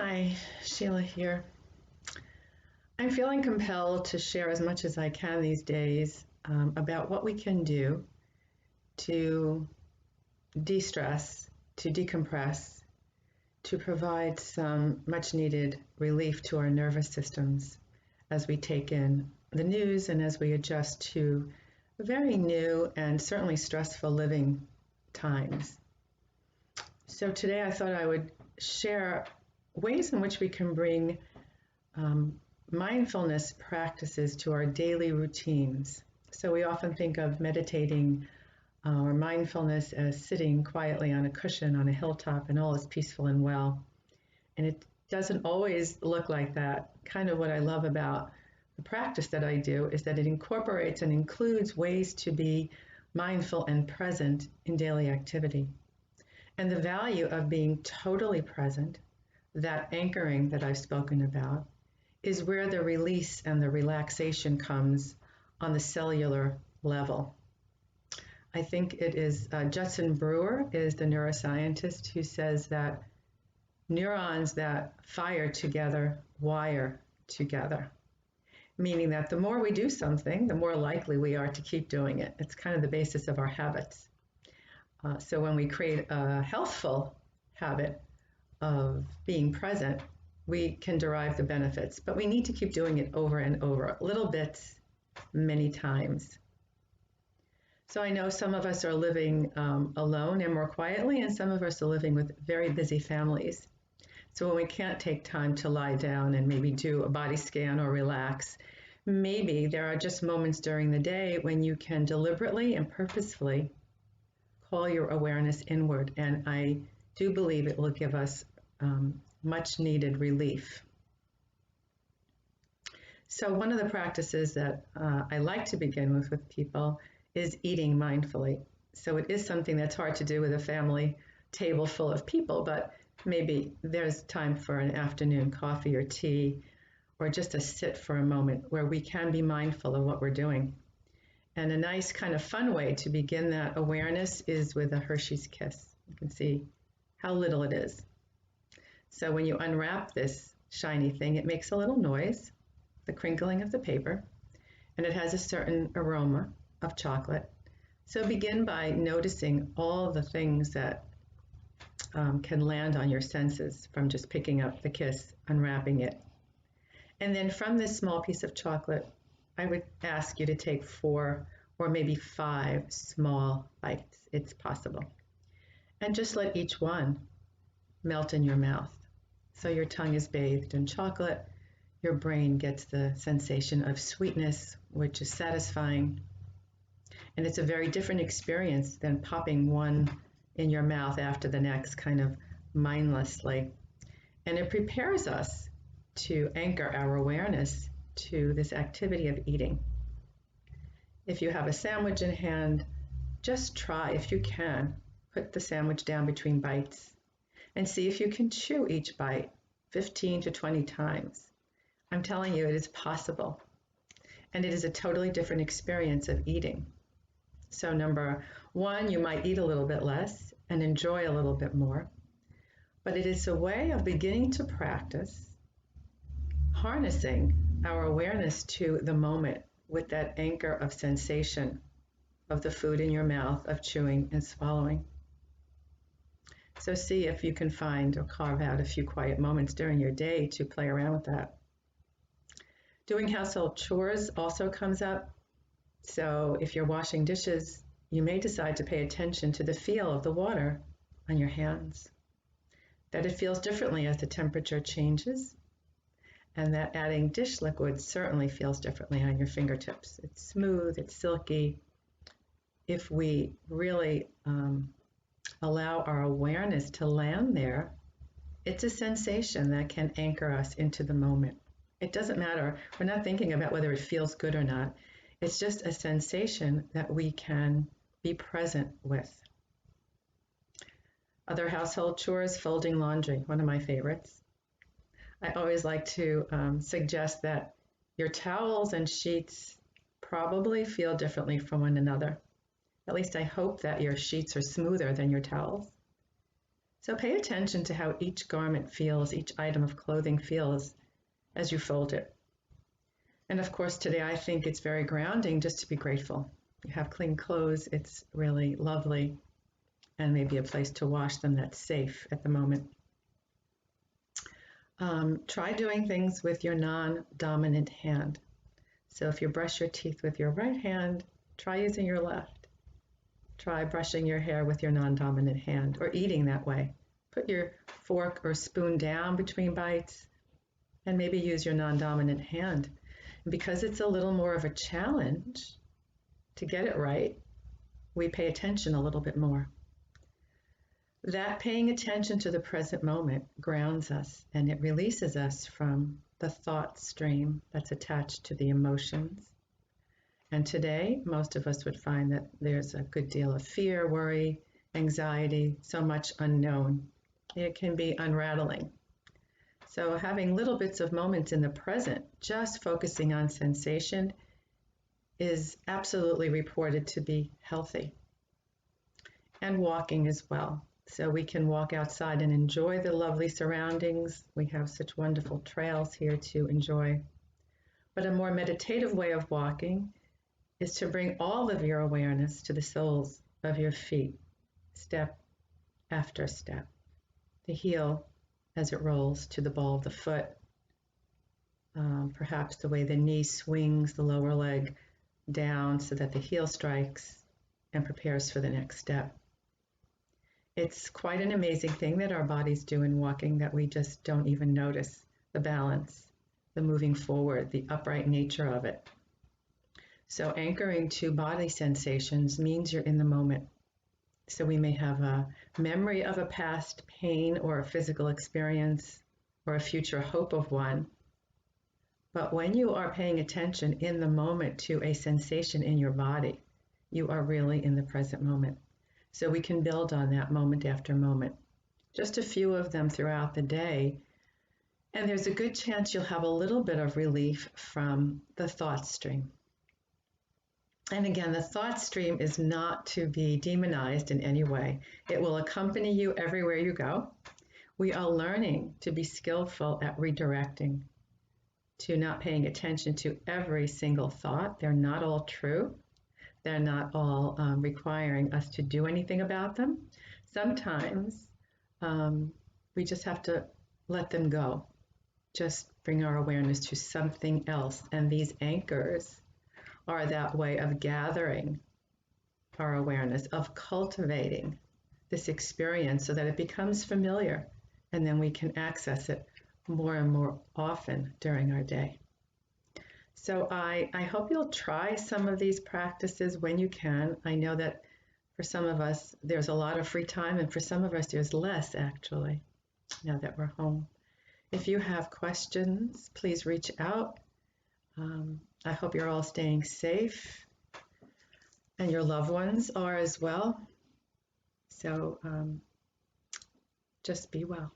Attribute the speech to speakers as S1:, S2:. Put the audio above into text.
S1: Hi, Sheila here. I'm feeling compelled to share as much as I can these days about what we can do to de-stress, to decompress, to provide some much needed relief to our nervous systems as we take in the news and as we adjust to very new and certainly stressful living times. So today I thought I would share ways in which we can bring mindfulness practices to our daily routines. So we often think of meditating or mindfulness as sitting quietly on a cushion on a hilltop and all is peaceful and well. And it doesn't always look like that. Kind of what I love about the practice that I do is that it incorporates and includes ways to be mindful and present in daily activity. And the value of being totally present, that anchoring that I've spoken about, is where the release and the relaxation comes on the cellular level. I think it is Judson Brewer is the neuroscientist who says that neurons that fire together wire together, meaning that the more we do something, the more likely we are to keep doing it. It's kind of the basis of our habits. So when we create a healthful habit of being present, we can derive the benefits, but we need to keep doing it over and over, little bits, many times. So I know some of us are living alone and more quietly, and some of us are living with very busy families. So when we can't take time to lie down and maybe do a body scan or relax, maybe there are just moments during the day when you can deliberately and purposefully call your awareness inward, and I do believe it will give us much needed relief. So one of the practices that I like to begin with people is eating mindfully. So it is something that's hard to do with a family table full of people, but maybe there's time for an afternoon coffee or tea, or just a sit for a moment where we can be mindful of what we're doing. And a nice kind of fun way to begin that awareness is with a Hershey's Kiss. You can see how little it is. So when you unwrap this shiny thing, it makes a little noise, the crinkling of the paper, and it has a certain aroma of chocolate. So begin by noticing all the things that can land on your senses from just picking up the kiss, unwrapping it. And then from this small piece of chocolate, I would ask you to take 4 or maybe 5 small bites. It's possible. And just let each one melt in your mouth. So your tongue is bathed in chocolate. Your brain gets the sensation of sweetness, which is satisfying. And it's a very different experience than popping one in your mouth after the next, kind of mindlessly. And it prepares us to anchor our awareness to this activity of eating. If you have a sandwich in hand, just try, if you can, put the sandwich down between bites and see if you can chew each bite 15 to 20 times. I'm telling you, it is possible. And it is a totally different experience of eating. So number 1, you might eat a little bit less and enjoy a little bit more. But it is a way of beginning to practice harnessing our awareness to the moment with that anchor of sensation of the food in your mouth, of chewing and swallowing. So see if you can find or carve out a few quiet moments during your day to play around with that. Doing household chores also comes up. So if you're washing dishes, you may decide to pay attention to the feel of the water on your hands, that it feels differently as the temperature changes, and that adding dish liquid certainly feels differently on your fingertips. It's smooth, it's silky. If we really allow our awareness to land there, it's a sensation that can anchor us into the moment. It doesn't matter. We're not thinking about whether it feels good or not. It's just a sensation that we can be present with. Other household chores, folding laundry, one of my favorites. I always like to suggest that your towels and sheets probably feel differently from one another. At least I hope that your sheets are smoother than your towels. So pay attention to how each garment feels, each item of clothing feels as you fold it. And of course, today I think it's very grounding just to be grateful. You have clean clothes, it's really lovely, and maybe a place to wash them that's safe at the moment. Try doing things with your non-dominant hand. So if you brush your teeth with your right hand, try using your left. Try brushing your hair with your non-dominant hand, or eating that way. Put your fork or spoon down between bites and maybe use your non-dominant hand. And because it's a little more of a challenge to get it right, we pay attention a little bit more. That paying attention to the present moment grounds us, and it releases us from the thought stream that's attached to the emotions. And today, most of us would find that there's a good deal of fear, worry, anxiety, so much unknown. It can be unraveling. So having little bits of moments in the present, just focusing on sensation, is absolutely reported to be healthy. And walking as well. So we can walk outside and enjoy the lovely surroundings. We have such wonderful trails here to enjoy. But a more meditative way of walking is to bring all of your awareness to the soles of your feet, step after step. The heel as it rolls to the ball of the foot, perhaps the way the knee swings the lower leg down so that the heel strikes and prepares for the next step. It's quite an amazing thing that our bodies do in walking that we just don't even notice, the balance, the moving forward, the upright nature of it. So anchoring to body sensations means you're in the moment. So we may have a memory of a past pain or a physical experience or a future hope of one. But when you are paying attention in the moment to a sensation in your body, you are really in the present moment. So we can build on that moment after moment. Just a few of them throughout the day. And there's a good chance you'll have a little bit of relief from the thought stream. And again, the thought stream is not to be demonized in any way. It will accompany you everywhere you go. We are learning to be skillful at redirecting, to not paying attention to every single thought. They're not all true. They're not all requiring us to do anything about them. Sometimes we just have to let them go. Just bring our awareness to something else. And these anchors are that way of gathering our awareness, of cultivating this experience so that it becomes familiar, and then we can access it more and more often during our day. So I hope you'll try some of these practices when you can. I know that for some of us, there's a lot of free time, and for some of us, there's less actually, now that we're home. If you have questions, please reach out. I hope you're all staying safe, and your loved ones are as well. So just be well.